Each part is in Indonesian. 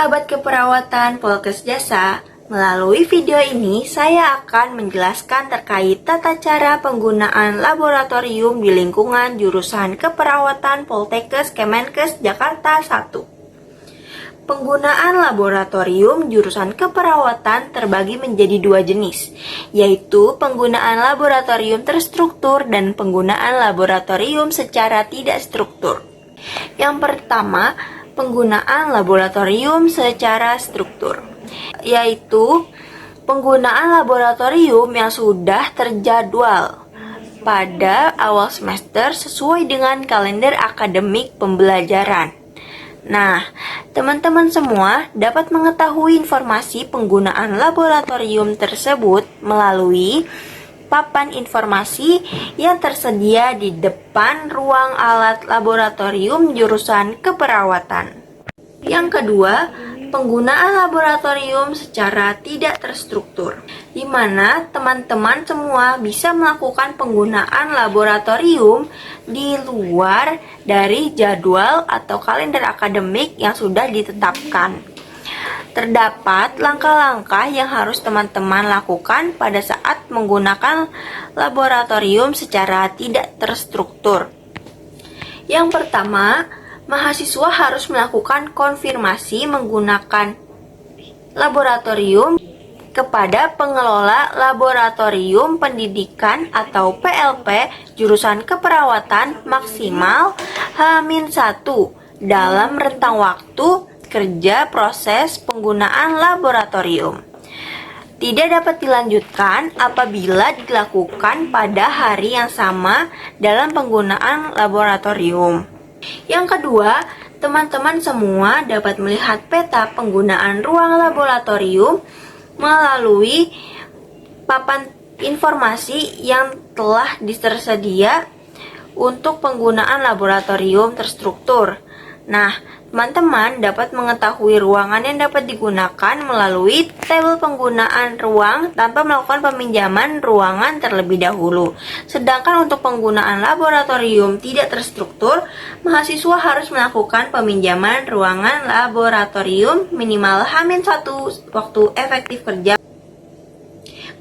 sahabat keperawatan Polkes Jasa, melalui video ini saya akan menjelaskan terkait tata cara penggunaan laboratorium di lingkungan jurusan keperawatan Poltekkes Kemenkes Jakarta 1. Penggunaan laboratorium jurusan keperawatan terbagi menjadi dua jenis, yaitu penggunaan laboratorium terstruktur dan penggunaan laboratorium secara tidak struktur. Yang pertama, penggunaan laboratorium secara struktur, yaitu penggunaan laboratorium yang sudah terjadwal pada awal semester sesuai dengan kalender akademik pembelajaran. Nah, teman-teman semua dapat mengetahui informasi penggunaan laboratorium tersebut melalui papan informasi yang tersedia di depan ruang alat laboratorium jurusan keperawatan. Yang kedua, penggunaan laboratorium secara tidak terstruktur, di mana teman-teman semua bisa melakukan penggunaan laboratorium di luar dari jadwal atau kalender akademik yang sudah ditetapkan. Terdapat langkah-langkah yang harus teman-teman lakukan pada saat menggunakan laboratorium secara tidak terstruktur. Yang pertama, mahasiswa harus melakukan konfirmasi menggunakan laboratorium kepada pengelola laboratorium pendidikan atau PLP jurusan keperawatan maksimal H-1 dalam rentang waktu kerja proses penggunaan laboratorium. Tidak dapat dilanjutkan apabila dilakukan pada hari yang sama dalam penggunaan laboratorium. Yang kedua, teman-teman semua dapat melihat peta penggunaan ruang laboratorium melalui papan informasi yang telah tersedia untuk penggunaan laboratorium terstruktur. Nah, teman-teman dapat mengetahui ruangan yang dapat digunakan melalui tabel penggunaan ruang tanpa melakukan peminjaman ruangan terlebih dahulu. Sedangkan untuk penggunaan laboratorium tidak terstruktur, mahasiswa harus melakukan peminjaman ruangan laboratorium minimal H-1 waktu efektif kerja.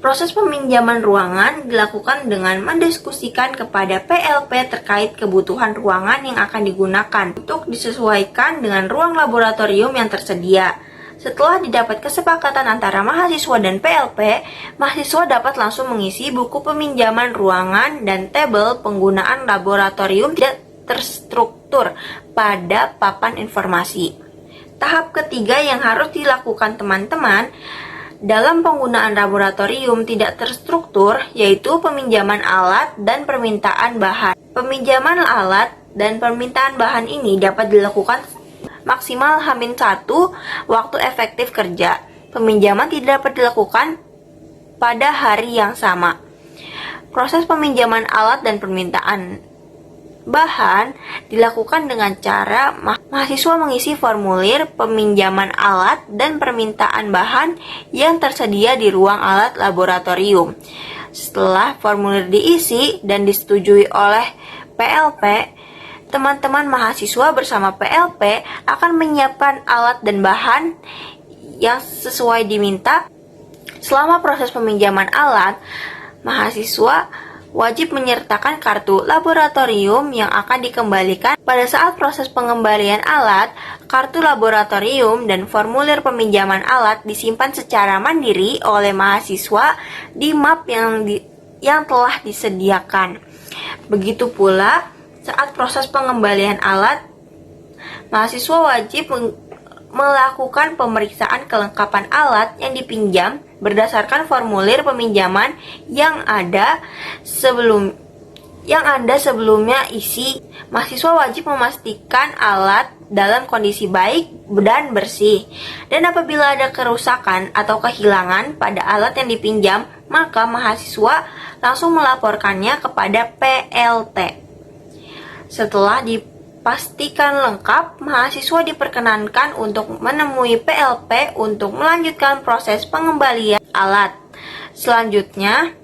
Proses peminjaman ruangan dilakukan dengan mendiskusikan kepada PLP terkait kebutuhan ruangan yang akan digunakan untuk disesuaikan dengan ruang laboratorium yang tersedia. Setelah didapat kesepakatan antara mahasiswa dan PLP, mahasiswa dapat langsung mengisi buku peminjaman ruangan dan tabel penggunaan laboratorium tidak terstruktur pada papan informasi. Tahap ketiga yang harus dilakukan teman-teman dalam penggunaan laboratorium tidak terstruktur, yaitu peminjaman alat dan permintaan bahan. Peminjaman alat dan permintaan bahan ini dapat dilakukan maksimal H-1 waktu efektif kerja. Peminjaman tidak dapat dilakukan pada hari yang sama. Proses peminjaman alat dan permintaan bahan dilakukan dengan cara mahasiswa mengisi formulir peminjaman alat dan permintaan bahan yang tersedia di ruang alat laboratorium. Setelah formulir diisi dan disetujui oleh PLP, teman-teman mahasiswa bersama PLP akan menyiapkan alat dan bahan yang sesuai diminta. Selama proses peminjaman alat, mahasiswa wajib menyertakan kartu laboratorium yang akan dikembalikan. Pada saat proses pengembalian alat, kartu laboratorium dan formulir peminjaman alat disimpan secara mandiri oleh mahasiswa di map yang telah disediakan. Begitu pula saat proses pengembalian alat, mahasiswa wajib melakukan pemeriksaan kelengkapan alat yang dipinjam berdasarkan formulir peminjaman yang ada sebelumnya isi. Mahasiswa wajib memastikan alat dalam kondisi baik dan bersih. Dan apabila ada kerusakan atau kehilangan pada alat yang dipinjam, maka mahasiswa langsung melaporkannya kepada PLT. Setelah dipastikan lengkap, mahasiswa diperkenankan untuk menemui PLP untuk melanjutkan proses pengembalian alat. Selanjutnya,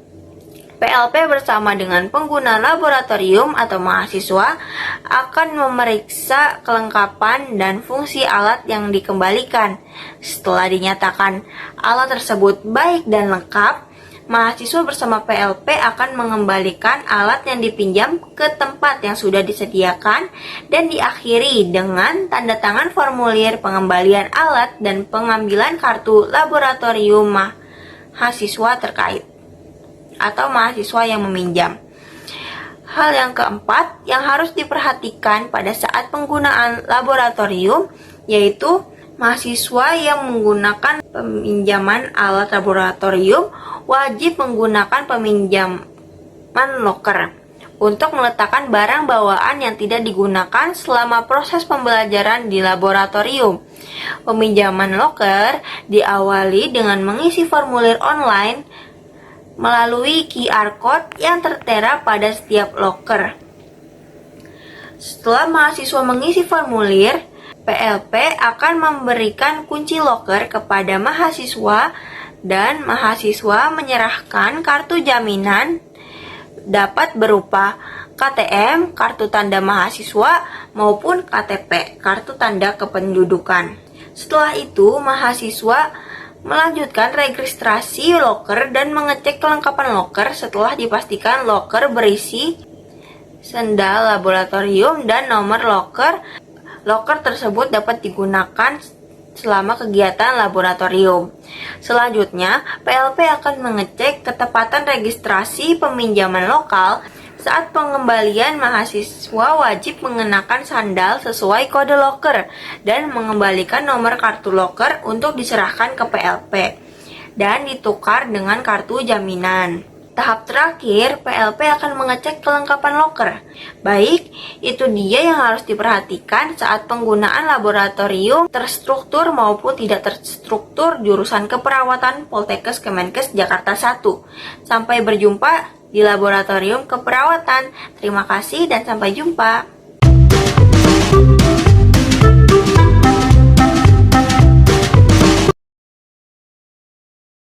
PLP bersama dengan pengguna laboratorium atau mahasiswa akan memeriksa kelengkapan dan fungsi alat yang dikembalikan. Setelah dinyatakan alat tersebut baik dan lengkap, mahasiswa bersama PLP akan mengembalikan alat yang dipinjam ke tempat yang sudah disediakan dan diakhiri dengan tanda tangan formulir pengembalian alat dan pengambilan kartu laboratorium mahasiswa terkait atau mahasiswa yang meminjam. Hal yang keempat yang harus diperhatikan pada saat penggunaan laboratorium yaitu mahasiswa yang menggunakan peminjaman alat laboratorium wajib menggunakan peminjaman loker untuk meletakkan barang bawaan yang tidak digunakan selama proses pembelajaran di laboratorium. Peminjaman loker diawali dengan mengisi formulir online melalui QR Code yang tertera pada setiap loker. Setelah mahasiswa mengisi formulir, PLP akan memberikan kunci loker kepada mahasiswa dan mahasiswa menyerahkan kartu jaminan dapat berupa KTM, kartu tanda mahasiswa, maupun KTP, kartu tanda kependudukan. Setelah itu, mahasiswa melanjutkan registrasi loker dan mengecek kelengkapan loker setelah dipastikan loker berisi sendal laboratorium dan nomor loker. Loker tersebut dapat digunakan selama kegiatan laboratorium. Selanjutnya, PLP akan mengecek ketepatan registrasi peminjaman lokal. Saat pengembalian, mahasiswa wajib mengenakan sandal sesuai kode loker dan mengembalikan nomor kartu loker untuk diserahkan ke PLP dan ditukar dengan kartu jaminan. Tahap terakhir, PLP akan mengecek kelengkapan loker. Baik, itu dia yang harus diperhatikan saat penggunaan laboratorium terstruktur maupun tidak terstruktur jurusan keperawatan Poltekkes Kemenkes Jakarta 1. Sampai berjumpa di laboratorium keperawatan. Terima kasih dan sampai jumpa.